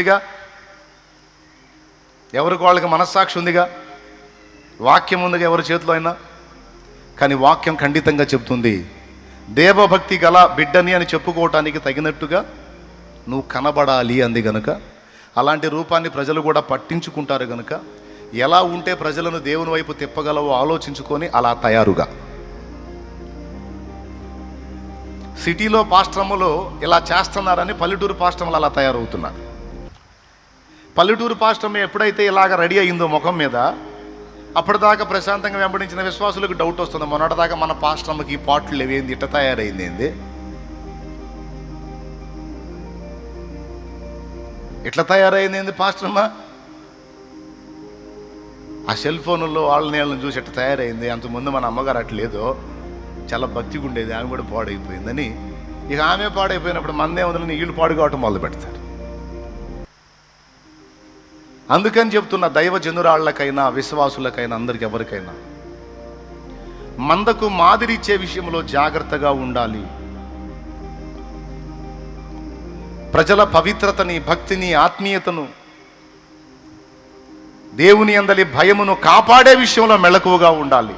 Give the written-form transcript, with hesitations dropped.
ఉందిగా, ఎవరికి వాళ్ళకి మనస్సాక్షి ఉందిగా, వాక్యం ఉందిగా ఎవరి చేతిలో అయినా. కానీ వాక్యం ఖండితంగా చెప్తుంది, దేవభక్తి గల బిడ్డని అని చెప్పుకోవటానికి తగినట్టుగా నువ్వు కనబడాలి అంది గనుక, అలాంటి రూపాన్ని ప్రజలు కూడా పట్టించుకుంటారు గనుక, ఎలా ఉంటే ప్రజలను దేవుని వైపు తిప్పగలవో ఆలోచించుకొని అలా తయారుగా. సిటీలో పాస్టర్ములు ఇలా చేస్తున్నారని పల్లెటూరు పాస్టర్ములు అలా తయారవుతున్నారు. పల్లెటూరు పాస్టర్మ ఎప్పుడైతే ఇలాగ రెడీ అయిందో ముఖం మీద, అప్పటిదాకా ప్రశాంతంగా వెంబడించిన విశ్వాసులకు డౌట్ వస్తుంది, మొన్నటిదాకా మన పాస్టర్మకి ఈ పాటలు లేవేంది, ఇట్ట తయారైంది ఏంది, ఇట్లా తయారైంది ఏంది పాస్టర్మ, ఆ సెల్ ఫోన్లో వాళ్ళని చూసి ఇట్లా తయారైంది, అంతకుముందు మన అమ్మగారు అట్లేదో చాలా భక్తిగా ఉండేది, ఆమె కూడా పాడైపోయిందని. ఇక ఆమె పాడైపోయినప్పుడు మందే వదిలిని వీళ్ళు పాడు కావటం మొదలు పెడతారు. అందుకని చెప్తున్న దైవ జనురాళ్లకైనా విశ్వాసులకైనా అందరికి ఎవరికైనా మందకు మాదిరి ఇచ్చే విషయంలో జాగ్రత్తగా ఉండాలి. ప్రజల పవిత్రతని, భక్తిని, ఆత్మీయతను, దేవుని యందలి భయమును కాపాడే విషయంలో మెళకువగా ఉండాలి.